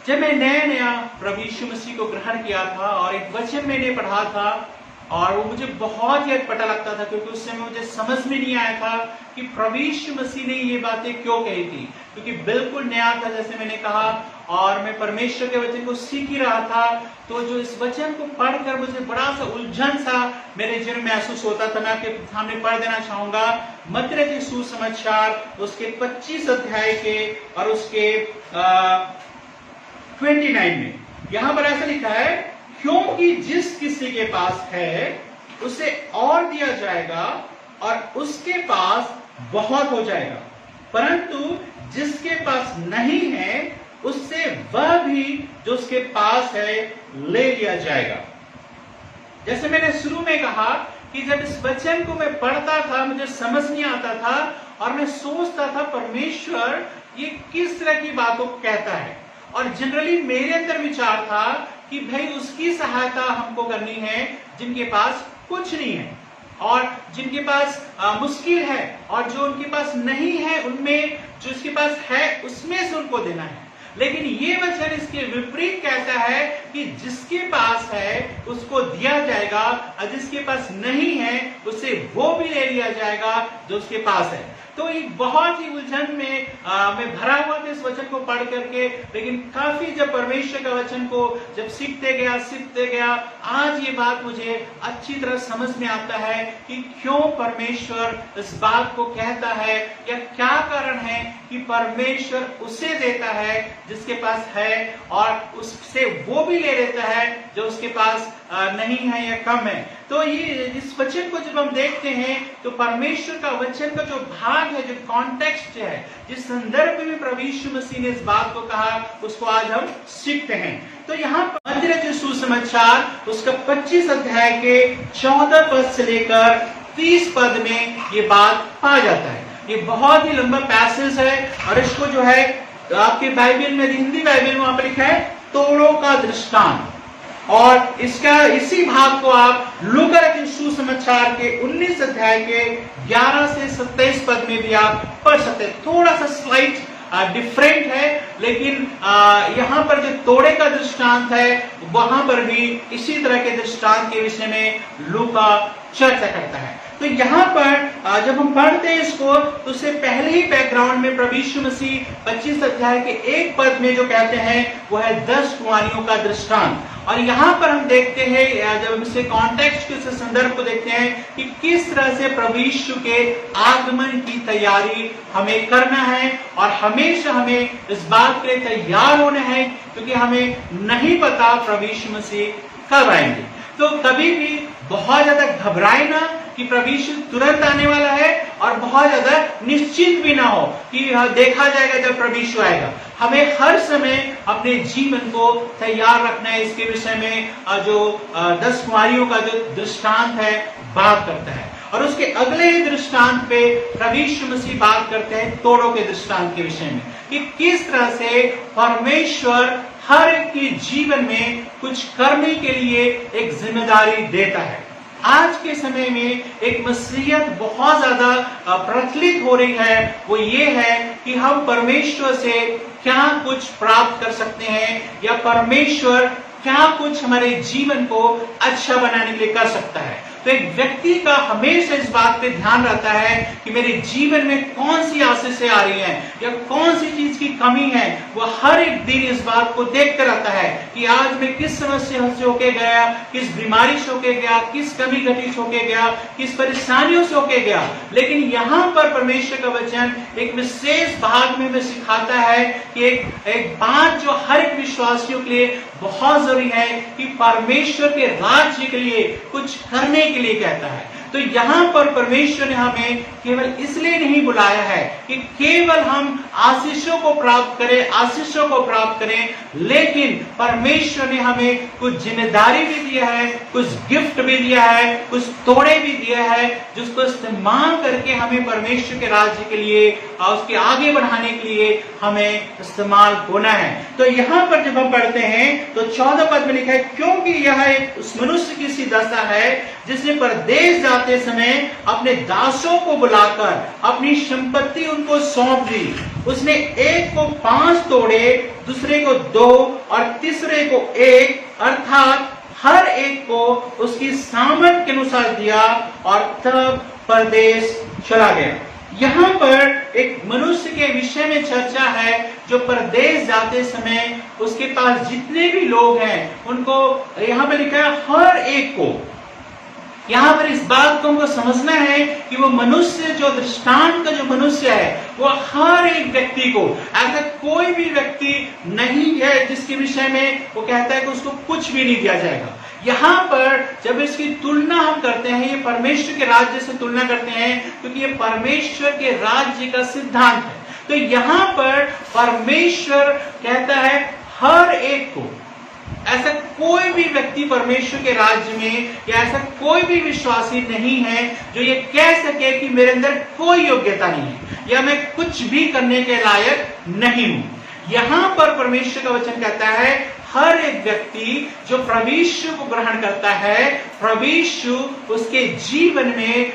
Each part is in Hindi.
जब मैं नया नया प्रभु यीशु मसीह को ग्रहण किया था और एक वचन मैंने पढ़ा था और वो मुझे बहुत ही अटपटा लगता था, क्योंकि उस समय मुझे समझ में नहीं आया था कि प्रभु यीशु मसीह ने ये बातें क्यों कही थी, क्योंकि बिल्कुल नया था जैसे मैंने कहा, और मैं परमेश्वर के वचन को सीख ही रहा था। तो जो इस वचन को पढ़कर मुझे बड़ा सा उलझन सा मेरे जीवन में महसूस होता था। मैं आपके सामने पढ़ देना चाहूंगा मत्ती रचित सुसमाचार उसके 25 अध्याय के और उसके 29 में यहां पर ऐसा लिखा है, क्योंकि जिस किसी के पास है उसे और दिया जाएगा और उसके पास बहुत हो जाएगा, परंतु जिसके पास नहीं है उससे वह भी जो उसके पास है ले लिया जाएगा। जैसे मैंने शुरू में कहा कि जब इस वचन को मैं पढ़ता था मुझे समझ नहीं आता था और मैं सोचता था परमेश्वर ये किस तरह की बातों को कहता है, और जनरली मेरे अंदर विचार था कि भाई उसकी सहायता हमको करनी है जिनके पास कुछ नहीं है और जिनके पास मुश्किल है, और जो उनके पास नहीं है उनमें जो इसके पास है उसमें से उनको देना है। लेकिन ये वचन इसके विपरीत कहता है कि जिसके पास है उसको दिया जाएगा और जिसके पास नहीं है उसे वो भी ले लिया जाएगा जो उसके पास है। तो एक बहुत ही उलझन में मैं भरा हुआ था इस वचन को पढ़ करके, लेकिन काफी जब परमेश्वर का वचन को जब सीखते गया आज ये बात मुझे अच्छी तरह समझ में आता है कि क्यों परमेश्वर इस बात को कहता है या क्या कारण है कि परमेश्वर उसे देता है जिसके पास है और उससे वो भी ले लेता है जो उसके पास नहीं है या कम है। तो ये इस वचन को जब हम देखते हैं तो परमेश्वर का वचन का जो भाग है, जो कॉन्टेक्स्ट है, जिस संदर्भ में प्रभु यीशु मसीह ने इस बात को कहा उसको आज हम सीखते हैं। तो यहाँ पर मत्ती रचित सुसमाचार उसका 25 अध्याय के 14 पद से लेकर 30 पद में ये बात पाया जाता है। ये बहुत ही लंबा पैसेज है और इसको जो है आपके बाइबल में, हिंदी बाइबल में वहां पर लिखा है तोड़ों का दृष्टांत, और इसका इसी भाग को आप लूका रचित सुसमाचार के 19 अध्याय के 11 से 27 पद में भी आप पढ़ सकते हैं। थोड़ा सा स्लाइड डिफरेंट है, लेकिन यहाँ पर जो तोड़े का दृष्टांत है वहां पर भी इसी तरह के दृष्टांत के विषय में लूका चर्चा करता है। तो यहाँ पर जब हम पढ़ते हैं इसको तो उससे पहले ही बैकग्राउंड में प्रभु यीशु मसीह 25 अध्याय के एक पद में जो कहते हैं वो है 10 कुंवारियों का दृष्टांत। और यहाँ पर हम देखते हैं जब हम इसे कॉन्टेक्स्ट के संदर्भ को देखते हैं कि किस तरह से प्रभु यीशु के आगमन की तैयारी हमें करना है, और हमेशा हमें इस बात के लिए तैयार होना है क्योंकि हमें नहीं पता प्रभु यीशु मसीह कब आएंगे। तो कभी भी बहुत ज्यादा घबराए ना कि प्रभु यीशु तुरंत आने वाला है, और बहुत ज्यादा निश्चित भी ना हो कि देखा जाएगा जब प्रभु यीशु आएगा। हमें हर समय अपने जीवन को तैयार रखना है। इसके विषय में जो 10 कुंवारियों का जो दृष्टांत है बात करता है, और उसके अगले दृष्टांत पे प्रभु यीशु मसीह बात करते हैं तोड़ों के दृष्टांत के विषय में कि किस तरह से परमेश्वर हर एक के जीवन में कुछ करने के लिए एक जिम्मेदारी देता है। आज के समय में एक मसीहत बहुत ज्यादा प्रचलित हो रही है, वो ये है कि हम परमेश्वर से क्या कुछ प्राप्त कर सकते हैं या परमेश्वर क्या कुछ हमारे जीवन को अच्छा बनाने के लिए कर सकता है। तो एक व्यक्ति का हमेशा इस बात पे ध्यान रहता है कि मेरे जीवन में कौन सी आशीषें आ रही हैं या कौन सी चीज की कमी है। वो हर एक दिन इस बात को देखते रहता है कि आज मैं किस समस्या से होके गया, किस बीमारी से होके गया, किस कमी घटी से होके गया, किस परेशानियों से होके गया। लेकिन यहाँ पर परमेश्वर का वचन एक विशेष भाग में सिखाता है कि एक बात जो हर एक विश्वासियों के लिए बहुत जरूरी है कि परमेश्वर के राज्य के लिए कुछ करने के लिए कहता है। तो यहाँ पर परमेश्वर ने हमें केवल इसलिए नहीं बुलाया है कि केवल हम आशीषों को प्राप्त करें, लेकिन परमेश्वर ने हमें कुछ जिम्मेदारी भी दिया है, कुछ गिफ्ट भी दिया है, कुछ तोड़े भी दिया है, जिसको इस्तेमाल करके हमें परमेश्वर के राज्य के लिए और उसके आगे बढ़ाने के लिए हमें इस्तेमाल होना है। तो यहाँ पर जब हम पढ़ते हैं तो 14 पद में लिखा है, क्योंकि यह एक उस मनुष्य की सी दशा है जिसने परदेश जाते समय अपने दासों को बुलाकर अपनी संपत्ति उनको सौंप दी उसने एक को 5 तोड़े, दूसरे को 2 और तीसरे को 1, अर्थात हर एक को उसकी सामर्थ्य के अनुसार दिया और तब परदेश चला गया। यहाँ पर एक मनुष्य के विषय में चर्चा है जो परदेश जाते समय उसके पास जितने भी लोग हैं उनको यहाँ पे लिखा है हर एक को। यहाँ पर इस बात को हमको समझना है कि वो मनुष्य जो दृष्टांत का जो मनुष्य है वो हर एक व्यक्ति को, ऐसा कोई भी व्यक्ति नहीं है जिसके विषय में वो कहता है कि उसको कुछ भी नहीं दिया जाएगा। यहाँ पर जब इसकी तुलना हम करते हैं, ये परमेश्वर के राज्य से तुलना करते हैं क्योंकि ये परमेश्वर के राज्य का सिद्धांत है। तो यहाँ पर परमेश्वर कहता है हर एक को, ऐसा कोई भी व्यक्ति परमेश्वर के राज्य में या ऐसा कोई भी विश्वासी नहीं है जो ये कह सके कि मेरे अंदर कोई योग्यता नहीं है या मैं कुछ भी करने के लायक नहीं हूं। यहां पर परमेश्वर का वचन कहता है हर एक व्यक्ति जो प्रभु यीशु को ग्रहण करता है, प्रभु यीशु उसके जीवन में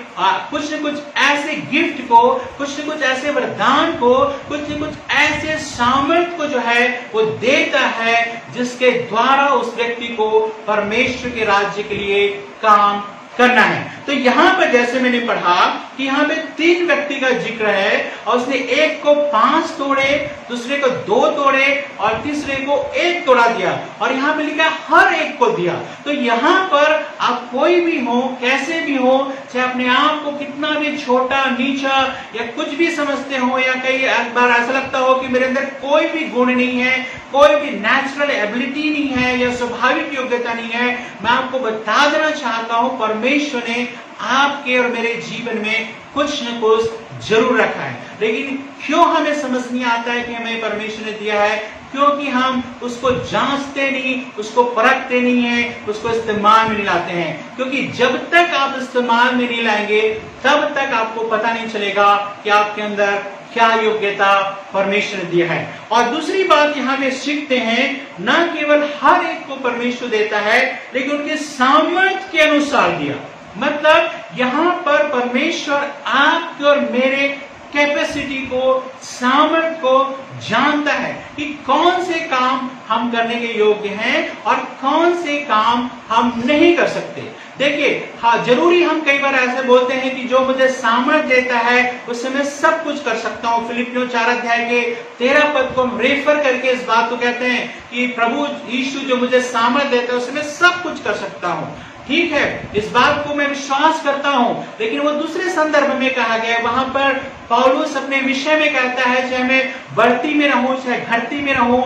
कुछ न कुछ ऐसे गिफ्ट को, कुछ न कुछ ऐसे वरदान को, कुछ न कुछ ऐसे सामर्थ्य को जो है वो देता है जिसके द्वारा उस व्यक्ति को परमेश्वर के राज्य के लिए काम करना है। तो यहाँ पर जैसे मैंने पढ़ा कि यहाँ पे 3 व्यक्ति का जिक्र है और उसने एक को 5 तोड़े, दूसरे को 2 तोड़े और तीसरे को 1 तोड़ा दिया और यहाँ पे लिखा हर एक को दिया। तो यहाँ पर आप कोई भी हो, कैसे भी हो, चाहे अपने आप को कितना भी छोटा नीचा या कुछ भी समझते हो या कई बार ऐसा लगता हो कि मेरे अंदर कोई भी गुण नहीं है, कोई भी नेचुरल एबिलिटी नहीं है या स्वाभाविक योग्यता नहीं है, मैं आपको बता देना चाहता हूं परमेश्वर ने आपके और मेरे जीवन में कुछ न कुछ जरूर रखा है। लेकिन क्यों हमें समझ नहीं आता है कि हमें परमेश्वर ने दिया है? क्योंकि हम उसको जांचते नहीं, उसको परखते नहीं है, उसको इस्तेमाल में नहीं लाते हैं। क्योंकि जब तक आप इस्तेमाल में नहीं लाएंगे तब तक आपको पता नहीं चलेगा कि आपके अंदर क्या योग्यता परमेश्वर ने दिया है। और दूसरी बात यहाँ पे सीखते हैं, न केवल हर एक को परमेश्वर देता है लेकिन उनके सामर्थ्य के अनुसार दिया। मतलब यहाँ पर परमेश्वर आपके और मेरे कैपेसिटी को, सामर्थ्य को जानता है कि कौन से काम हम करने के योग्य हैं और कौन से काम हम नहीं कर सकते। देखिए, हाँ, जरूरी हम कई बार ऐसे बोलते हैं कि जो मुझे सामर्थ्य देता है उससे मैं सब कुछ कर सकता हूँ। फिलिपियों 4 अध्याय के 13 पद को हम रेफर करके इस बात को कहते हैं कि प्रभु यीशु जो मुझे सामर्थ्य देता है उससे मैं सब कुछ कर सकता हूँ। ठीक है, इस बात को मैं विश्वास करता हूं, लेकिन वो दूसरे संदर्भ में कहा गया है। वहां पर पौलुस अपने विषय में कहता है, चाहे मैं बढ़ती में रहूं चाहे घटती में रहूं,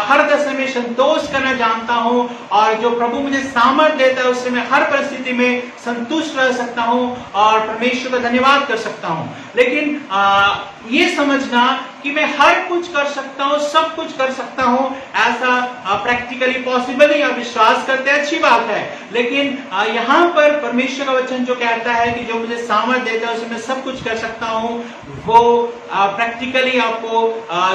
हर दशा में संतोष करना जानता हूं और जो प्रभु मुझे सामर्थ्य देता है उससे मैं हर परिस्थिति में संतुष्ट रह सकता हूं और परमेश्वर का धन्यवाद कर सकता हूं। लेकिन ये समझना कि मैं हर कुछ कर सकता हूं, सब कुछ कर सकता हूं, ऐसा प्रैक्टिकली पॉसिबल नहीं। आप विश्वास करते हैं, अच्छी बात है, लेकिन यहाँ पर परमेश्वर का वचन जो कहता है कि जो मुझे सामर्थ्य देता है उससे मैं सब कुछ कर सकता हूं, वो प्रैक्टिकली आपको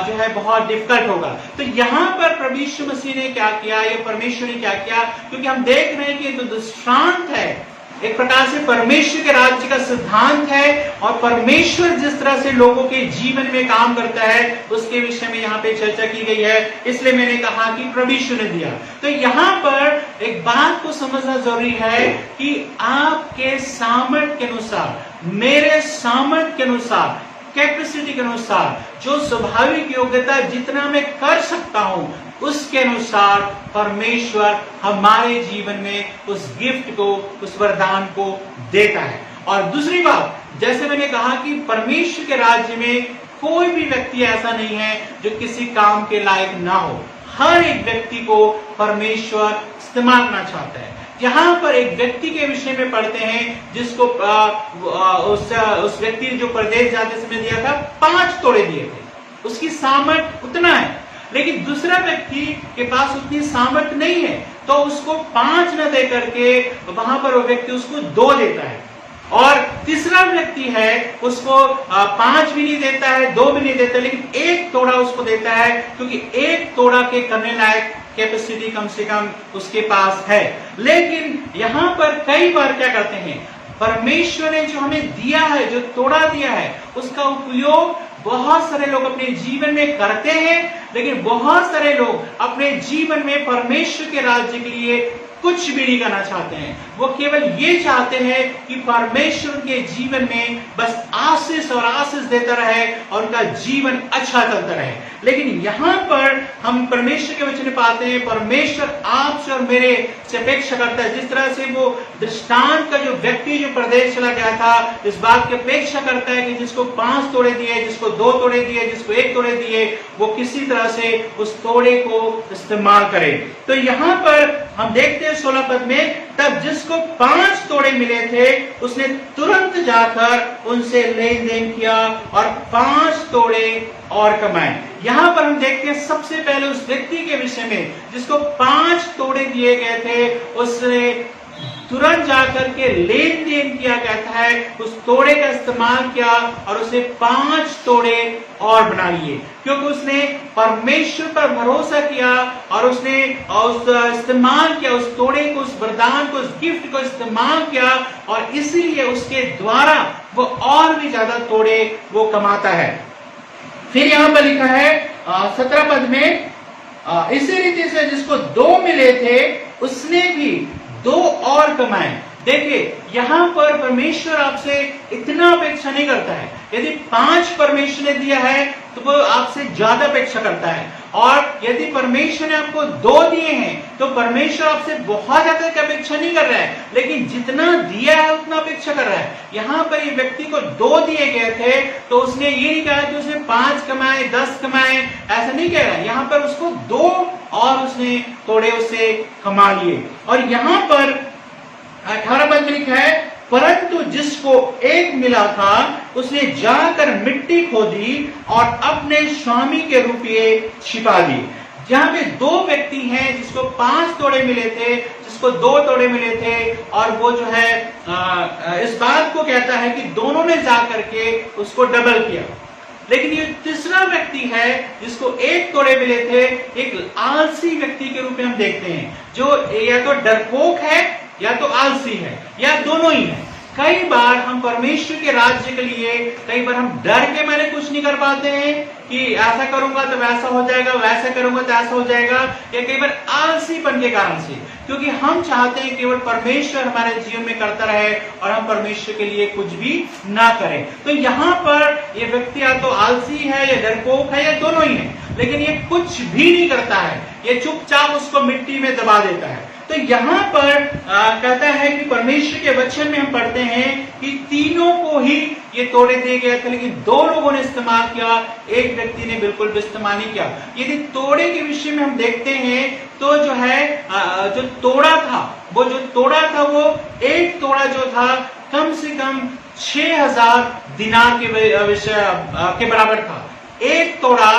जो है बहुत डिफिकल्ट होगा। तो यहाँ पर प्रभु यीशु मसीह ने क्या किया, ये परमेश्वर ने क्या किया, क्योंकि हम देख रहे हैं कि जो दृष्टांत है एक प्रकार से परमेश्वर के राज्य का सिद्धांत है और परमेश्वर जिस तरह से लोगों के जीवन में काम करता है उसके विषय में यहाँ पे चर्चा की गई है। इसलिए मैंने कहा कि प्रभु यीशु ने दिया। तो यहाँ पर एक बात को समझना जरूरी है कि आपके सामर्थ्य के अनुसार, मेरे सामर्थ्य के अनुसार, कैपेसिटी के अनुसार, जो स्वाभाविक योग्यता जितना मैं कर सकता हूं उसके अनुसार परमेश्वर हमारे जीवन में उस गिफ्ट को, उस वरदान को देता है। और दूसरी बात, जैसे मैंने कहा कि परमेश्वर के राज्य में कोई भी व्यक्ति ऐसा नहीं है जो किसी काम के लायक ना हो। हर एक व्यक्ति को परमेश्वर इस्तेमाल करना चाहता है। यहाँ पर एक व्यक्ति के विषय में पढ़ते हैं जिसको उस व्यक्ति ने जो परदेश जाते समय दिया था 5 तोड़े दिए थे, उसकी सामर्थ्य उतना है, लेकिन दूसरा व्यक्ति के पास उतनी सामर्थ्य नहीं है तो उसको 5 न दे करके वहां पर वो व्यक्ति उसको 2 देता है। और तीसरा व्यक्ति है उसको 5 भी नहीं देता है, 2 भी नहीं देता, लेकिन 1 तोड़ा उसको देता है क्योंकि 1 तोड़ा के करने लायक कैपेसिटी कम से कम उसके पास है। लेकिन यहाँ पर कई बार क्या करते हैं, परमेश्वर ने जो हमें दिया है, जो तोड़ा दिया है, उसका उपयोग बहुत सारे लोग अपने जीवन में करते हैं, लेकिन बहुत सारे लोग अपने जीवन में परमेश्वर के राज्य के लिए कुछ भी नहीं करना चाहते हैं। वो केवल ये चाहते हैं कि परमेश्वर के जीवन में बस आशीष और आशीष देता रहे और उनका जीवन अच्छा चलता रहे। लेकिन यहाँ पर हम परमेश्वर के वचन पाते हैं, परमेश्वर आपसे और मेरे से अपेक्षा करता है। जिस तरह से वो दृष्टांत का जो व्यक्ति जो प्रदेश चला गया था, इस बात की अपेक्षा करता है कि जिसको 5 तोड़े दिए, जिसको 2 तोड़े दिए, जिसको 1 तोड़े दिए, वो किसी तरह से उस तोड़े को इस्तेमाल करे। तो यहाँ पर हम देखते हैं 16 पद में, तब जिसको 5 तोड़े मिले थे उसने तुरंत जाकर उनसे लेन देन किया और 5 तोड़े और कमाए। यहाँ पर हम देखते हैं सबसे पहले उस व्यक्ति के विषय में जिसको 5 तोड़े दिए गए थे, उसने तुरंत जाकर के लेन देन किया कहता है, उस तोड़े का इस्तेमाल किया और उसे 5 तोड़े और बना लिए, क्योंकि उसने परमेश्वर पर भरोसा किया और उसने उस इस्तेमाल किया, उस तोड़े को, उस वरदान को, उस गिफ्ट को इस्तेमाल किया और इसीलिए उसके द्वारा वो और भी ज्यादा तोड़े वो कमाता है। फिर यहाँ पर लिखा है 17 पद में, इसी रीति से जिसको 2 मिले थे उसने भी 2 और कमाए। देखिए यहाँ पर परमेश्वर आपसे इतना अपेक्षा नहीं करता है। यदि 5 परमेश्वर ने दिया है तो वो आपसे ज्यादा अपेक्षा करता है, और यदि परमेश्वर ने आपको 2 दिए हैं तो परमेश्वर आपसे बहुत ज्यादा की अपेक्षा नहीं कर रहा है, लेकिन जितना दिया है उतना अपेक्षा कर रहा है। यहाँ पर ये व्यक्ति को 2 दिए गए थे तो उसने ये नहीं कहा कि उसने 5 कमाए, 10 कमाए, ऐसा नहीं कह रहा है। यहाँ पर उसको 2 और उसने तोड़े उसे कमा लिए। और यहाँ पर 18 पद में लिखा है, परंतु जिसको 1 मिला था उसने जाकर मिट्टी खोदी और अपने स्वामी के रुपये छिपा दिए। जहां पे 2 व्यक्ति हैं, जिसको 5 तोड़े मिले थे, जिसको 2 तोड़े मिले थे, और वो जो है इस बात को कहता है कि दोनों ने जाकर के उसको डबल किया। लेकिन ये तीसरा व्यक्ति है जिसको 1 तोड़े मिले थे, एक आलसी व्यक्ति के रूप में हम देखते हैं, जो या तो डरपोक है या तो आलसी है, या दोनों ही है। कई बार हम परमेश्वर के राज्य के लिए कई बार हम डर के मारे कुछ नहीं कर पाते हैं कि ऐसा करूंगा तो वैसा हो जाएगा, वैसा करूंगा तो ऐसा हो जाएगा, या कई बार आलसीपन के कारण से, क्योंकि हम चाहते हैं केवल परमेश्वर हमारे जीवन में करता रहे और हम परमेश्वर के लिए कुछ भी ना करें। तो यहाँ पर ये व्यक्ति या तो आलसी है या डरपोक है या दोनों ही है, लेकिन ये कुछ भी नहीं करता है, ये चुपचाप उसको मिट्टी में दबा देता है। तो यहाँ पर कहता है कि परमेश्वर के वचन में हम पढ़ते हैं कि तीनों को ही ये तोड़े दिए गए थे, लेकिन 2 लोगों ने इस्तेमाल किया, 1 व्यक्ति ने बिल्कुल भी इस्तेमाल नहीं किया। यदि तोड़े के विषय में हम देखते हैं तो जो है जो तोड़ा था वो 1 तोड़ा जो था कम से कम 6000 दिनार के बराबर था। 1 तोड़ा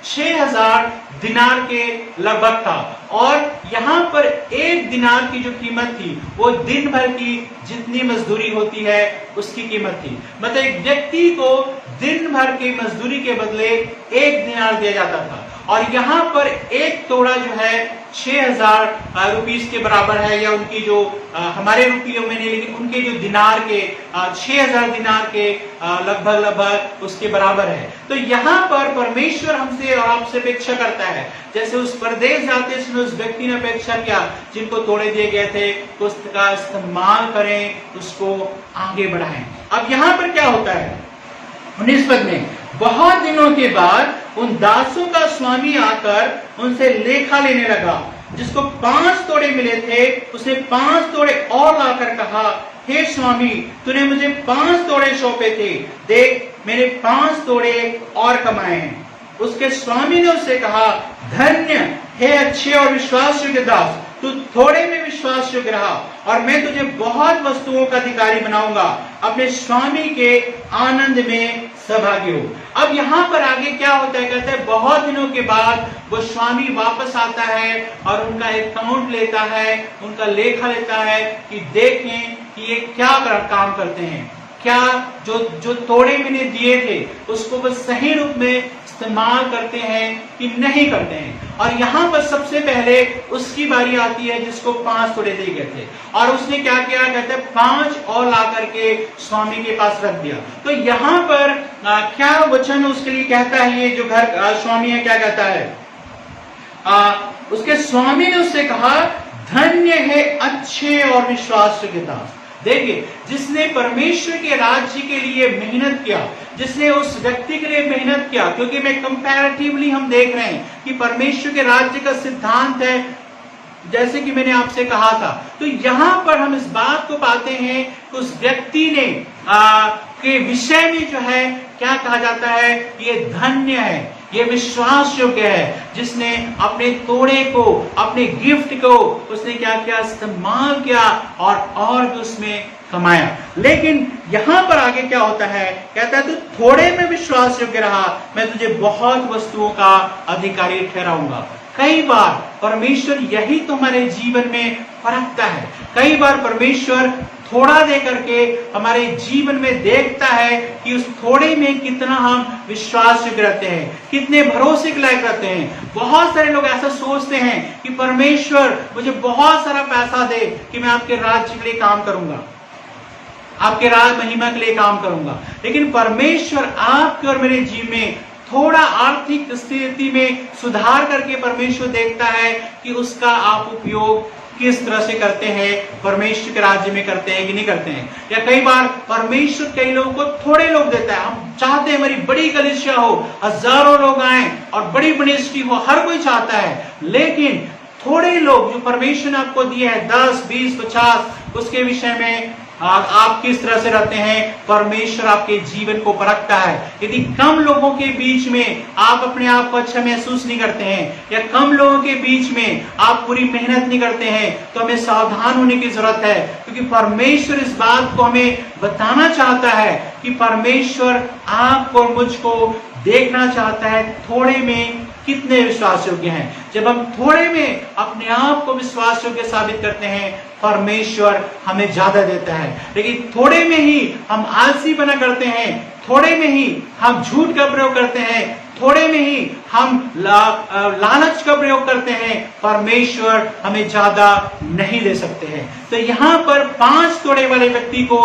6000 दिनार के लगभग था, और यहाँ पर 1 दिनार की जो कीमत थी वो दिन भर की जितनी मजदूरी होती है उसकी कीमत थी। मतलब एक व्यक्ति को दिन भर की मजदूरी के बदले 1 दिनार दिया जाता था, और यहाँ पर 1 तोड़ा जो है 6000 रुपीस के बराबर है, या उनकी जो हमारे रुपयों में नहीं लेकिन उनके जो दिनार के 6000 दिनार के लगभग उसके बराबर है। तो यहाँ पर परमेश्वर हमसे और आपसे अपेक्षा करता है, जैसे उस परदेश जाते समय उस व्यक्ति ने अपेक्षा किया जिनको तोड़े दिए गए थे, तो उसका इस्तेमाल करें, उसको आगे बढ़ाएं। अब यहाँ पर क्या होता है 19 पद में, बहुत दिनों के बाद उन दासों का स्वामी आकर उनसे लेखा लेने लगा। जिसको 5 तोड़े मिले थे उसने 5 तोड़े और लाकर कहा, हे स्वामी, तूने मुझे 5 तोड़े सौंपे थे, देख मैंने 5 तोड़े और कमाए हैं। उसके स्वामी ने उससे कहा, धन्य हे अच्छे और विश्वासयोग्य दास, तू थोड़े में विश्वास योग्य रहा और मैं तुझे बहुत वस्तुओं का अधिकारी बनाऊंगा। अपने स्वामी के आनंद में सहभागी हो। अब यहाँ पर आगे क्या होता है, कहते हैं बहुत दिनों के बाद वो स्वामी वापस आता है और उनका अकाउंट लेता है, उनका लेखा लेता है कि देखें कि ये क्या काम करते हैं, क्या जो तोड़े मैंने दिए थे उसको वो सही रूप में इस्तेमाल करते हैं कि नहीं करते हैं। और यहां पर सबसे पहले उसकी बारी आती है जिसको 5 तोड़े दिए गए थे, और उसने क्या किया, कहते हैं 5 और ला करके स्वामी के पास रख दिया। तो यहां पर क्या वचन उसके लिए कहता है, ये जो घर स्वामी है क्या कहता है, उसके स्वामी ने उससे कहा, धन्य है अच्छे और विश्वासयोग्य दास। देखिए, जिसने परमेश्वर के राज्य के लिए मेहनत किया, जिसने उस व्यक्ति के लिए मेहनत किया, क्योंकि मैं कंपैरेटिवली हम देख रहे हैं कि परमेश्वर के राज्य का सिद्धांत है, जैसे कि मैंने आपसे कहा था। तो यहां पर हम इस बात को पाते हैं कि उस व्यक्ति ने के विषय में जो है क्या कहा जाता है, ये धन्य है, ये विश्वास योग्य है, जिसने अपने तोड़े को, अपने गिफ्ट को उसने क्या किया, इस्तेमाल किया और भी उसमें कमाया। लेकिन यहां पर आगे क्या होता है, कहता है तू थोड़े में विश्वास योग्य रहा, मैं तुझे बहुत वस्तुओं का अधिकारी ठहराऊंगा। कई बार परमेश्वर यही तुम्हारे जीवन में परखता है। कई बार परमेश्वर थोड़ा दे करके हमारे जीवन में देखता है कि उस थोड़े में कितना हम विश्वास योग्य रहते हैं, कितने भरोसे के लायक रहते हैं। बहुत सारे लोग ऐसा सोचते हैं कि परमेश्वर मुझे बहुत सारा पैसा दे कि मैं आपके राज्य के लिए काम करूंगा, आपके राज महिमा के लिए काम करूंगा। लेकिन परमेश्वर आपके और मेरे जीवन में थोड़ा आर्थिक स्थिति में सुधार करके परमेश्वर देखता है कि उसका आप उपयोग किस तरह से करते हैं, परमेश्वर के राज्य में करते हैं कि नहीं करते हैं। या कई बार परमेश्वर कई लोगों को थोड़े लोग देता है। हम चाहते हैं हमारी बड़ी कलीसिया हो, हजारों लोग आए और बड़ी मिनिस्ट्री हो, हर कोई चाहता है। लेकिन थोड़े लोग जो परमेश्वर ने आपको दिए हैं, 10, 20, 50, उसके विषय में आप किस तरह से रहते हैं, परमेश्वर आपके जीवन को परखता है। यदि कम लोगों के बीच में आप अपने आप को अच्छा महसूस नहीं करते हैं, या कम लोगों के बीच में आप पूरी मेहनत नहीं करते हैं, तो हमें सावधान होने की जरूरत है, क्योंकि परमेश्वर इस बात को हमें बताना चाहता है कि परमेश्वर आपको और मुझको देखना चाहता है थोड़े में कितने विश्वास योग्य हैं। जब हम थोड़े में अपने आप को विश्वास योग्य साबित करते हैं, परमेश्वर हमें ज्यादा देता है। लेकिन थोड़े में ही हम आलसी बना करते हैं, थोड़े में ही हम झूठ का प्रयोग करते हैं, थोड़े में ही हम लालच का प्रयोग करते हैं, परमेश्वर हमें ज्यादा नहीं दे सकते हैं। तो यहाँ पर 5 तोड़े वाले व्यक्ति को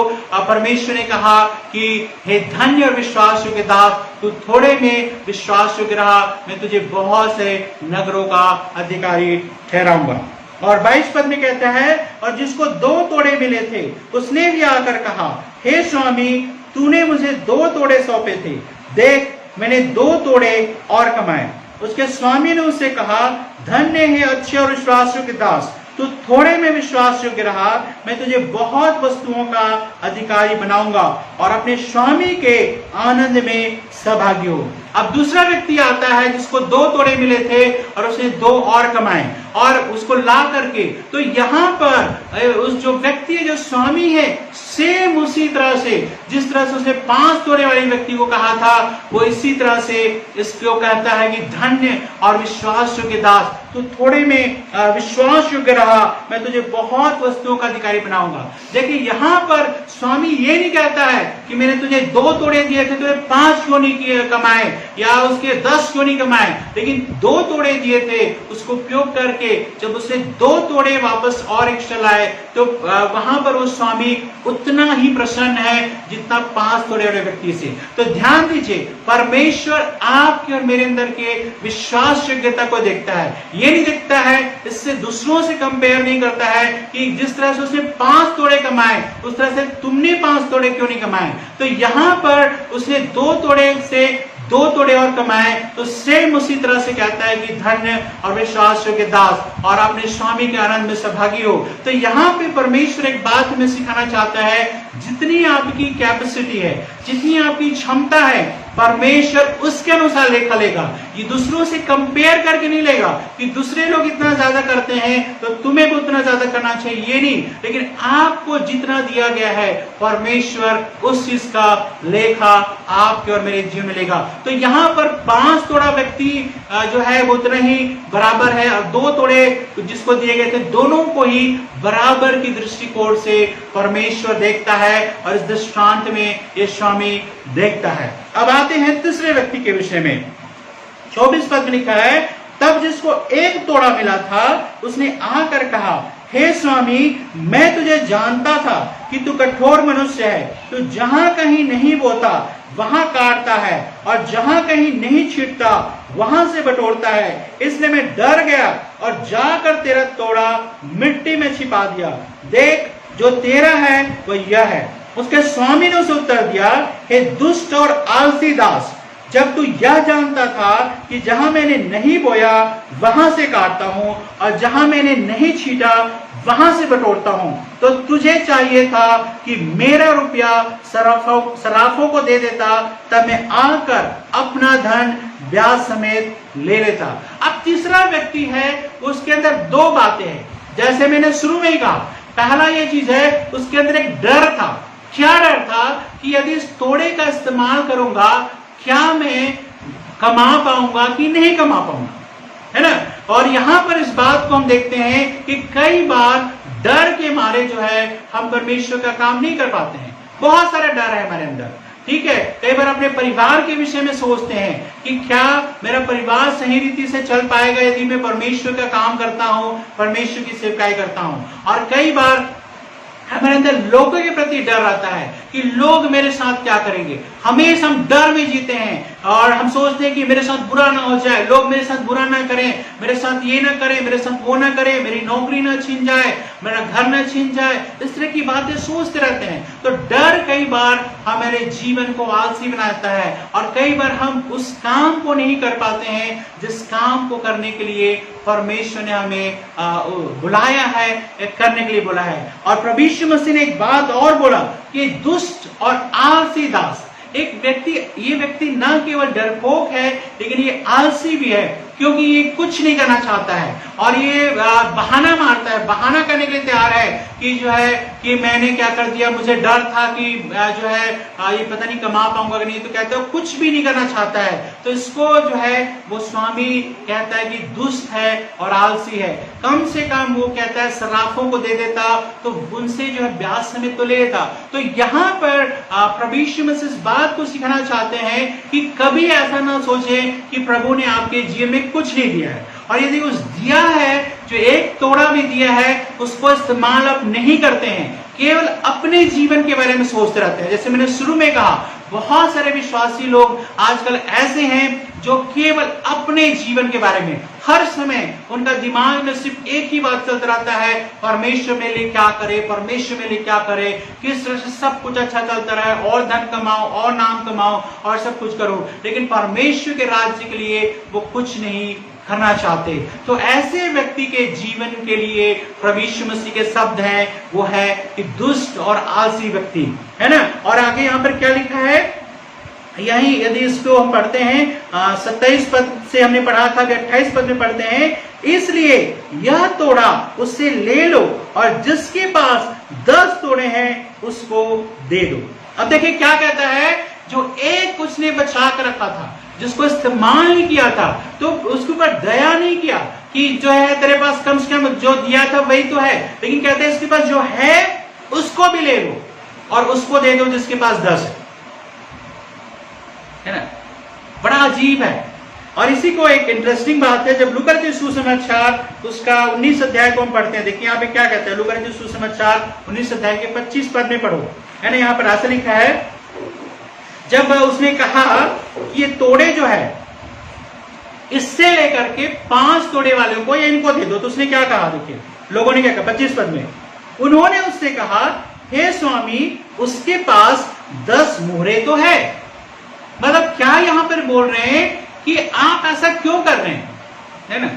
परमेश्वर ने कहा कि हे धन्य और विश्वास योग्य दास, तू थोड़े में विश्वास योग्य रहा, मैं तुझे बहुत से नगरों का अधिकारी ठहराऊंगा। और 22 पद में कहता है, और जिसको 2 तोड़े मिले थे उसने भी आकर कहा, हे स्वामी, तूने मुझे 2 तोड़े सौंपे थे, देख मैंने 2 तोड़े और कमाए। उसके स्वामी ने उससे कहा, धन्य है अच्छे और विश्वास योग्य दास, तू थोड़े में विश्वास योग्य रहा, मैं तुझे बहुत वस्तुओं का अधिकारी बनाऊंगा और अपने स्वामी के आनंद में सहभागी हो। अब दूसरा व्यक्ति आता है जिसको 2 तोड़े मिले थे और उसने 2 और कमाए और उसको ला करके, तो यहाँ पर उस जो व्यक्ति जो स्वामी है, सेम उसी तरह से जिस तरह से उसने 5 तोड़े वाले व्यक्ति को कहा था, वो इसी तरह से इसको कहता है कि धन्य और विश्वास योग्य दास, तू थोड़े में विश्वास योग्य रहा, मैं तुझे बहुत वस्तुओं का अधिकारी बनाऊंगा। देखिए यहाँ पर स्वामी ये नहीं कहता है कि मैंने तुझे 2 तोड़े दिए थे, तुझे 5 क्यों नहीं कमाए या उसके 10 क्यों नहीं कमाए, लेकिन 2 तोड़े दिए थे, उसको उपयोग करके जब उसने 2 तोड़े वापस और एक्स्ट्रा लाए, तो वहां पर वो स्वामी उतना ही प्रसन्न है जितना 5 तोड़े वाले व्यक्ति से। तो ध्यान दीजिए, परमेश्वर आपके और मेरे अंदर के विश्वास योग्यता को देखता है, ये नहीं देखता है, इससे दूसरों से कंपेयर नहीं करता है कि जिस तरह से उसने 5 तोड़े कमाए उस तरह से तुमने 5 तोड़े क्यों नहीं कमाए। तो यहां पर उसने 2 तोड़े से 2 तोड़े और कमाए, तो सेम उसी तरह से कहता है कि धन्य और विश्वास योग्य दास और अपने स्वामी के आनंद में सहभागी हो। तो यहाँ पे परमेश्वर एक बात हमें सिखाना चाहता है, जितनी आपकी कैपेसिटी है, जितनी आपकी क्षमता है, परमेश्वर उसके अनुसार लेखा लेगा। ये दूसरों से कंपेयर करके नहीं लेगा कि दूसरे लोग इतना ज्यादा करते हैं तो तुम्हें भी उतना ज्यादा करना चाहिए, ये नहीं, लेकिन आपको जितना दिया गया है परमेश्वर उस चीज का लेखा आपके और मेरे जीवन में लेगा। तो यहाँ पर 5 तोड़ा व्यक्ति जो है वो उतना ही बराबर है, और 2 तोड़े जिसको दिए गए थे, दोनों को ही बराबर की दृष्टिकोण से परमेश्वर देखता है और इस दृष्टांत में ये स्वामी देखता है। अब आते हैं तीसरे व्यक्ति के विषय में। 24 पद में लिखा है, तब जिसको एक तोड़ा मिला था उसने आकर कहा, हे स्वामी, मैं तुझे जानता था कि तू कठोर मनुष्य है। तू जहां कहीं नहीं बोता वहां काटता है और जहां कहीं नहीं छींटता वहां से बटोरता है। इसलिए मैं डर गया और जाकर तेरा तोड़ा मिट्टी में छिपा दिया। देख, जो तेरा है वह यह है। उसके स्वामी ने उसे उत्तर दिया, हे दुष्ट और आलसी दास, जब तू यह जानता था कि जहां मैंने नहीं बोया वहां से काटता हूं और जहां मैंने नहीं छीटा वहां से बटोरता हूं, तो तुझे चाहिए था कि मेरा रुपया सराफों को दे देता, तब मैं आकर अपना धन ब्याज समेत ले लेता। अब तीसरा व्यक्ति है, उसके अंदर दो बातें हैं। जैसे मैंने शुरू में ही कहा, पहला ये चीज है, उसके अंदर एक डर था। क्या डर था? कि यदि इस तोड़े का इस्तेमाल करूंगा क्या मैं कमा पाऊंगा कि नहीं कमा पाऊंगा, है ना। और यहां पर इस बात को हम देखते हैं कि कई बार डर के मारे जो है हम परमेश्वर का काम नहीं कर पाते हैं। बहुत सारा डर है हमारे अंदर, ठीक है। कई बार अपने परिवार के विषय में सोचते हैं कि क्या मेरा परिवार सही रीति से चल पाएगा यदि मैं परमेश्वर का काम करता हूं, परमेश्वर की सेवकाई करता हूं। और कई बार हमारे अंदर लोगों के प्रति डर रहता है कि लोग मेरे साथ क्या करेंगे। हमेशा हम डर में जीते हैं और हम सोचते हैं कि मेरे साथ बुरा ना हो जाए, लोग मेरे साथ बुरा ना करें, मेरे साथ ये ना करें, मेरे साथ वो ना करें, मेरी नौकरी ना छीन जाए, मेरा घर ना छीन जाए। इस तरह की बातें सोचते रहते हैं। तो डर कई बार हमारे जीवन को आलसी बनाता है और कई बार हम उस काम को नहीं कर पाते हैं जिस काम को करने के लिए परमेश्वर ने हमें बुलाया है, करने के लिए बोला है। और प्रभु यीशु मसीह ने एक बात और बोला कि दुष्ट और आलसी दास, एक व्यक्ति, ये व्यक्ति न केवल डरपोक है लेकिन ये आलसी भी है, क्योंकि ये कुछ नहीं करना चाहता है और ये बहाना मारता है, बहाना करने के लिए तैयार है कि जो है कि मैंने क्या कर दिया, मुझे डर था कि जो है ये पता नहीं कमा पाऊंगा कि नहीं, तो कहते हो कुछ भी नहीं करना चाहता है। तो इसको जो है वो स्वामी कहता है कि दुष्ट है और आलसी है। कम से कम वो कहता है सराफों को दे देता तो उनसे जो है ब्याज समेत तो ले लेता। तो यहाँ पर प्रभु यीशु मसीह इस बात को सिखाना चाहते हैं कि कभी ऐसा ना सोचे कि प्रभु ने आपके जीवन में कुछ नहीं दिया है, और यदि कुछ दिया है, जो एक तोड़ा भी दिया है, उसको इस्तेमाल आप नहीं करते हैं, केवल अपने जीवन के बारे में सोचते रहते हैं। जैसे मैंने शुरू में कहा, बहुत सारे विश्वासी लोग आजकल ऐसे हैं जो केवल अपने जीवन के बारे में हर समय उनका दिमाग में सिर्फ एक ही बात चलता रहता है, परमेश्वर मेरे लिए क्या करे, परमेश्वर मेरे लिए क्या करे, किस तरह से सब कुछ अच्छा चलता रहे, और धन कमाओ और नाम कमाओ और सब कुछ करो, लेकिन परमेश्वर के राज्य के लिए वो कुछ नहीं करना चाहते। तो ऐसे व्यक्ति के जीवन के लिए प्रभु यीशु मसीह के शब्द हैं, वो है कि दुष्ट और आलसी व्यक्ति, है ना। और आगे यहाँ पर क्या लिखा है, यही यदि इसको हम पढ़ते हैं 27 पद से हमने पढ़ा था, 28 पद में पढ़ते हैं, इसलिए यह तोड़ा उससे ले लो और जिसके पास 10 तोड़े हैं उसको दे दो। अब देखिए क्या कहता है, जो एक उसने बचा कर रखा था, जिसको इस्तेमाल नहीं किया था, तो उसके ऊपर दया नहीं किया कि जो है तेरे पास कम से कम जो दिया था वही तो है, लेकिन कहते हैं इसके पास जो है उसको भी ले लो और उसको दे दो जिसके पास 10 है ना। बड़ा अजीब है। और इसी को एक इंटरेस्टिंग बात है, जब लूका रचित सुसमाचार उसका 19 अध्याय को हम पढ़ते हैं, देखिए यहाँ पे क्या कहते हैं, लूका रचित सुसमाचार 19 अध्याय के 25 पद में पढ़ो, है ना। यहाँ पर ऐसा लिखा है, जब उसने कहा कि ये तोड़े जो है इससे लेकर के 5 तोड़े वालों को या इनको दे दो, तो उसने क्या कहा, देखिए लोगों ने क्या कहा 25 पद में, उन्होंने उससे कहा, हे स्वामी, उसके पास 10 मोहरे तो है। मतलब क्या यहां पर बोल रहे हैं कि आप ऐसा क्यों कर रहे हैं, है ना।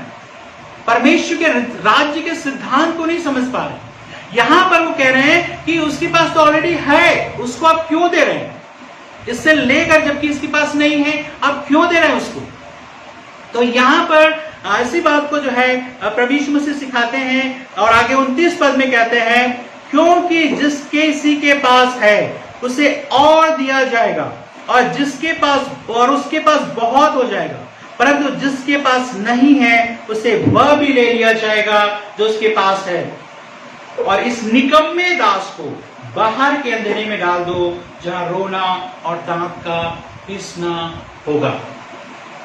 परमेश्वर के राज्य के सिद्धांत को नहीं समझ पा रहे। यहां पर वो कह रहे हैं कि उसके पास तो ऑलरेडी है, उसको आप क्यों दे रहे हैं, इससे लेकर, जबकि इसके पास नहीं है आप क्यों दे रहे हैं उसको। तो यहां पर ऐसी बात को जो है प्रभु यीशु मसीह सिखाते हैं। और आगे 29 पद में कहते हैं, क्योंकि जिसके किसी के पास है उसे और दिया जाएगा और जिसके पास और उसके पास बहुत हो जाएगा, परंतु जिसके पास नहीं है उसे वह भी ले लिया जाएगा जो उसके पास है। और इस निकम्मे दास को बाहर के अंधेरे में डाल दो, जहां रोना और दांत का पीसना होगा।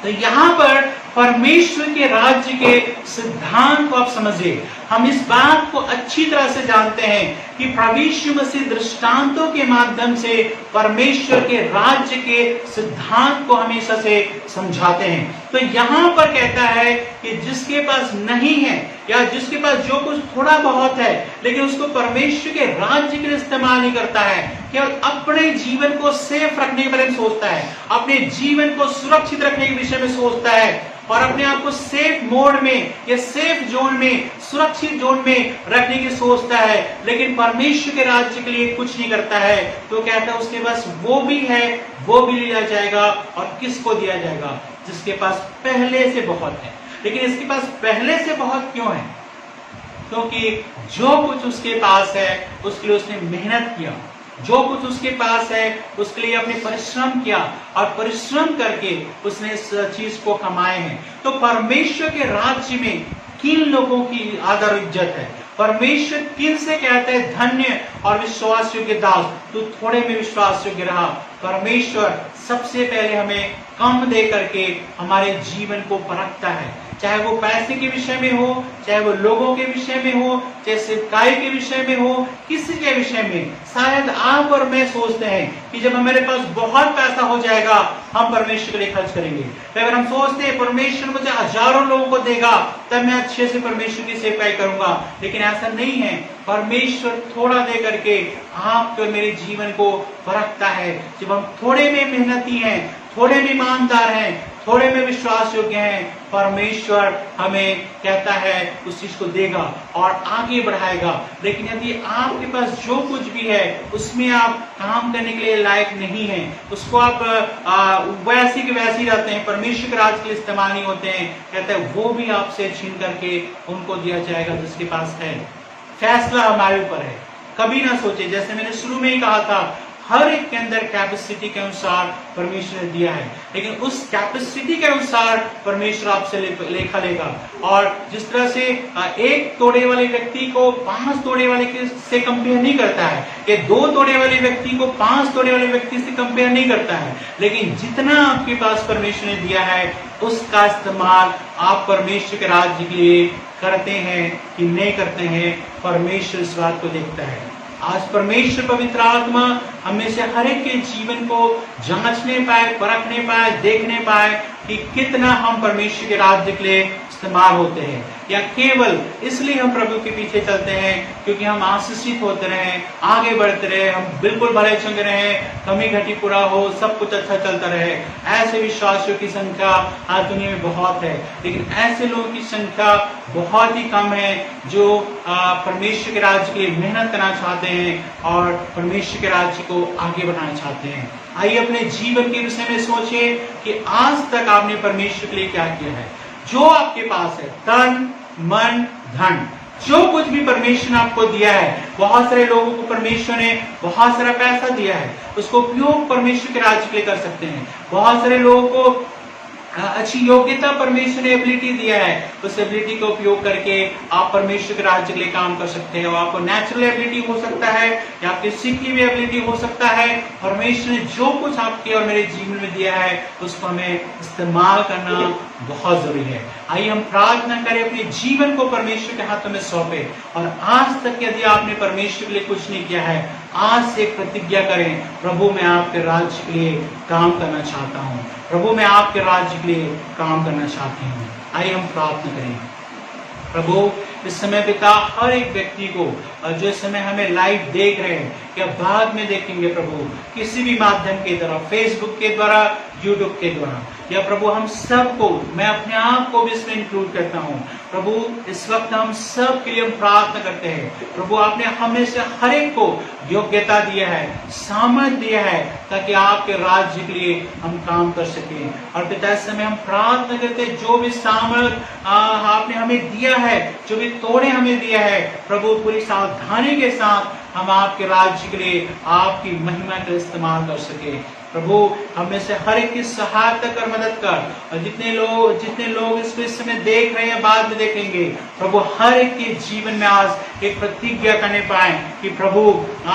तो यहां पर परमेश्वर के राज्य के सिद्धांत को आप समझिए। हम इस बात को अच्छी तरह से जानते हैं कि प्रभु यीशु मसीह दृष्टांतों के माध्यम से परमेश्वर के राज्य के सिद्धांत को हमेशा से समझाते हैं। तो यहां पर कहता है कि जिसके पास नहीं है या जिसके पास जो कुछ थोड़ा बहुत है लेकिन उसको परमेश्वर के राज्य के लिए इस्तेमाल नहीं करता है, केवल अपने जीवन को सेफ रखने के बारे में सोचता है, अपने जीवन को सुरक्षित रखने के विषय में सोचता है और अपने आप को सेफ मोड में या सेफ जोन में, सुरक्षित जोन में रखने की सोचता है, लेकिन परमेश्वर के राज्य के लिए कुछ नहीं करता है, तो कहता है उसके पास वो भी है, वो भी लिया जाएगा। और किसको दिया जाएगा? जिसके पास पहले से बहुत है। लेकिन इसके पास पहले से बहुत क्यों है? क्योंकि जो कुछ उसके पास है उसके लिए उसने मेहनत किया, जो कुछ उसके पास है उसके लिए अपने परिश्रम किया और परिश्रम करके उसने इस चीज को कमाए हैं। तो परमेश्वर के राज्य में किन लोगों की आदर इज्जत है? परमेश्वर किन से कहते हैं धन्य और विश्वास योग्य दास, तू थोड़े में विश्वास योग्य रहा। परमेश्वर सबसे पहले हमें कम दे करके हमारे जीवन को परखता है, चाहे वो पैसे के विषय में हो, चाहे वो लोगों के विषय में हो, चाहे सेवकाई के विषय में हो, किसी के विषय में। शायद आप और मैं सोचते हैं कि जब हमारे पास बहुत पैसा हो जाएगा हम परमेश्वर के लिए खर्च करेंगे। अगर हम सोचते हैं परमेश्वर मुझे हजारों लोगों को देगा तब मैं अच्छे से परमेश्वर की सेवकाई करूंगा, लेकिन ऐसा नहीं है। परमेश्वर थोड़ा दे करके आपके और मेरे जीवन को परखता है। जब हम थोड़े में मेहनती हैं, थोड़े में ईमानदार हैं, थोड़े में विश्वास योग्य हैं, परमेश्वर हमें कहता है उस चीज को देगा और आगे बढ़ाएगा। लेकिन यदि आपके पास जो कुछ भी है उसमें आप काम करने के लिए लायक नहीं है, उसको आप वैसी के वैसे ही रहते हैं, परमेश्वर के राज्य के लिए इस्तेमाल नहीं होते हैं, कहता है वो भी आपसे छीन करके उनको दिया जाएगा जिसके पास है। फैसला हमारे ऊपर है। कभी ना सोचे, जैसे मैंने शुरू में ही कहा था, हर एक के अंदर कैपेसिटी के अनुसार परमेश्वर ने दिया है, लेकिन उस कैपेसिटी के अनुसार परमेश्वर आपसे लेखा लेगा। और जिस तरह से एक तोड़े वाले व्यक्ति को 5 तोड़े वाले से कंपेयर नहीं करता है, कि 2 तोड़े वाले व्यक्ति को 5 तोड़े वाले व्यक्ति से कंपेयर नहीं करता है, लेकिन जितना आपके पास परमेश्वर ने दिया है उसका इस्तेमाल आप परमेश्वर के राज्य के लिए करते हैं कि नहीं करते हैं, परमेश्वर इस बात को देखता है। आज परमेश्वर पवित्र आत्मा हमें से हर एक के जीवन को जांचने पाए, परखने पाए, देखने पाए कि कितना हम परमेश्वर के राज्य के लिए इस्तेमाल होते हैं, या केवल इसलिए हम प्रभु के पीछे चलते हैं क्योंकि हम आशीषित होते रहे, आगे बढ़ते रहे, हम बिल्कुल भले चंगे रहे, कमी घटी पूरा हो, सब कुछ अच्छा चलता रहे। ऐसे विश्वासियों की संख्या आज दुनिया में बहुत है, लेकिन ऐसे लोगों की संख्या बहुत ही कम है जो परमेश्वर के राज्य के लिए मेहनत करना चाहते हैं और परमेश्वर के राज्य को आगे बढ़ाना चाहते हैं। आइए अपने जीवन के विषय में सोचिए कि आज तक आपने परमेश्वर के लिए क्या किया है। जो आपके पास है, तन मन धन, जो कुछ भी परमेश्वर ने आपको दिया है, बहुत सारे लोगों को परमेश्वर ने बहुत सारा पैसा दिया है, उसको उपयोग परमेश्वर के राज्य के लिए कर सकते हैं। बहुत सारे लोगों को अच्छी योग्यता परमेश्वर ने एबिलिटी दिया है, उस एबिलिटी का उपयोग करके आप परमेश्वर के राज्य के लिए काम कर सकते हैं। और आपको नेचुरल एबिलिटी हो सकता है या आपकी सीखी हुई एबिलिटी हो सकता है। परमेश्वर ने जो कुछ आपके और मेरे जीवन में दिया है उसको हमें इस्तेमाल करना बहुत जरूरी है। आइए हम प्रार्थना करें, अपने जीवन को परमेश्वर के हाथों में सौंपे। और आज तक यदि आपने परमेश्वर के लिए कुछ नहीं किया है, आज से एक प्रतिज्ञा करें, प्रभु मैं आपके राज्य के लिए काम करना चाहता हूँ, प्रभु मैं आपके राज्य के लिए काम करना चाहती हूँ। आइए हम प्रार्थना करें। प्रभु इस समय पिता हर एक व्यक्ति को जो इस समय हमें लाइव देख रहे हैं या बाद में देखेंगे, प्रभु किसी भी माध्यम के द्वारा, फेसबुक के द्वारा, यूट्यूब के द्वारा, या प्रभु हम सबको, मैं अपने आप को भी इसमें इंक्लूड करता हूँ। प्रभु इस वक्त हम सब के लिए हम प्रार्थना करते हैं। प्रभु आपने हमें से हर एक को योग्यता दिया है, सामर्थ्य दिया है, ताकि आपके राज्य के लिए हम काम कर सकें। और पिता इस समय हम प्रार्थना करते हैं, जो भी सामर्थ्य आपने हमें दिया है, जो भी तोड़े हमें दिया है, प्रभु पूरी सावधानी के साथ हम आपके राज्य के लिए, आपकी महिमा का इस्तेमाल कर सके। प्रभु हम में से हर एक की सहायता कर, मदद कर, और जितने लोग इसको इस समय देख रहे हैं, बाद में देखेंगे, प्रभु हर एक के जीवन में आज एक प्रतिज्ञा करने पाए कि प्रभु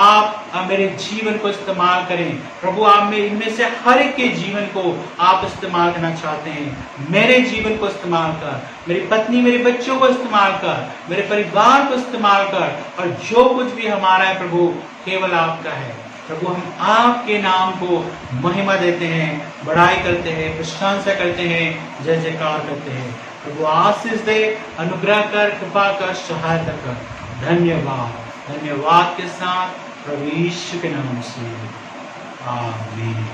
आप मेरे जीवन को इस्तेमाल करें। प्रभु आप इनमें से हर एक के जीवन को आप इस्तेमाल करना चाहते हैं। मेरे जीवन को इस्तेमाल कर, मेरी पत्नी, मेरे बच्चों को इस्तेमाल कर, मेरे परिवार को इस्तेमाल कर, और जो कुछ भी हमारा है प्रभु केवल आपका है। प्रभु हम आपके नाम को महिमा देते हैं, बड़ाई करते हैं, प्रशंसा करते हैं, जय जयकार करते हैं। प्रभु आशीष दे, अनुग्रह कर, कृपा कर, सहायता कर। धन्यवाद के साथ प्रभु यीशु के नाम से आमीन।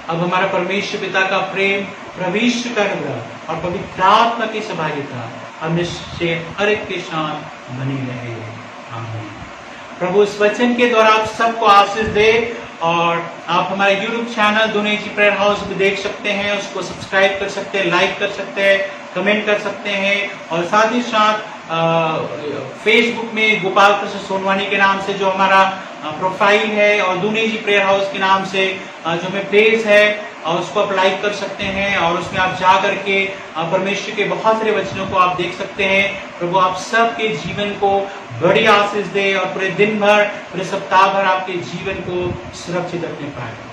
अब हमारा परमेश्वर पिता का प्रेम, प्रभु यीशु का अनुग्रह और पवित्र आत्मा की सहभागिता हमेशा हर एक के साथ बनी रहे। आमीन। प्रभु इस वचन के द्वारा आप सबको आशीष दे, और आप हमारे YouTube चैनल दोनों जी प्रेयर हाउस भी देख सकते हैं, उसको सब्सक्राइब कर सकते हैं, लाइक कर सकते हैं, कमेंट कर सकते हैं, और साथ ही साथ फेसबुक में गोपाल कृष्ण सोनवानी के नाम से जो हमारा प्रोफाइल है, और दोनों जी प्रेयर हाउस के नाम से जो हमें पेज है, और उसको आप लाइक कर सकते हैं, और उसमें आप जा करके परमेश्वर के बहुत सारे वचनों को आप देख सकते हैं। प्रभु आप सबके जीवन को बड़ी आशीष दे, और पूरे दिन भर, पूरे सप्ताह भर आपके जीवन को सुरक्षित रखने पाए।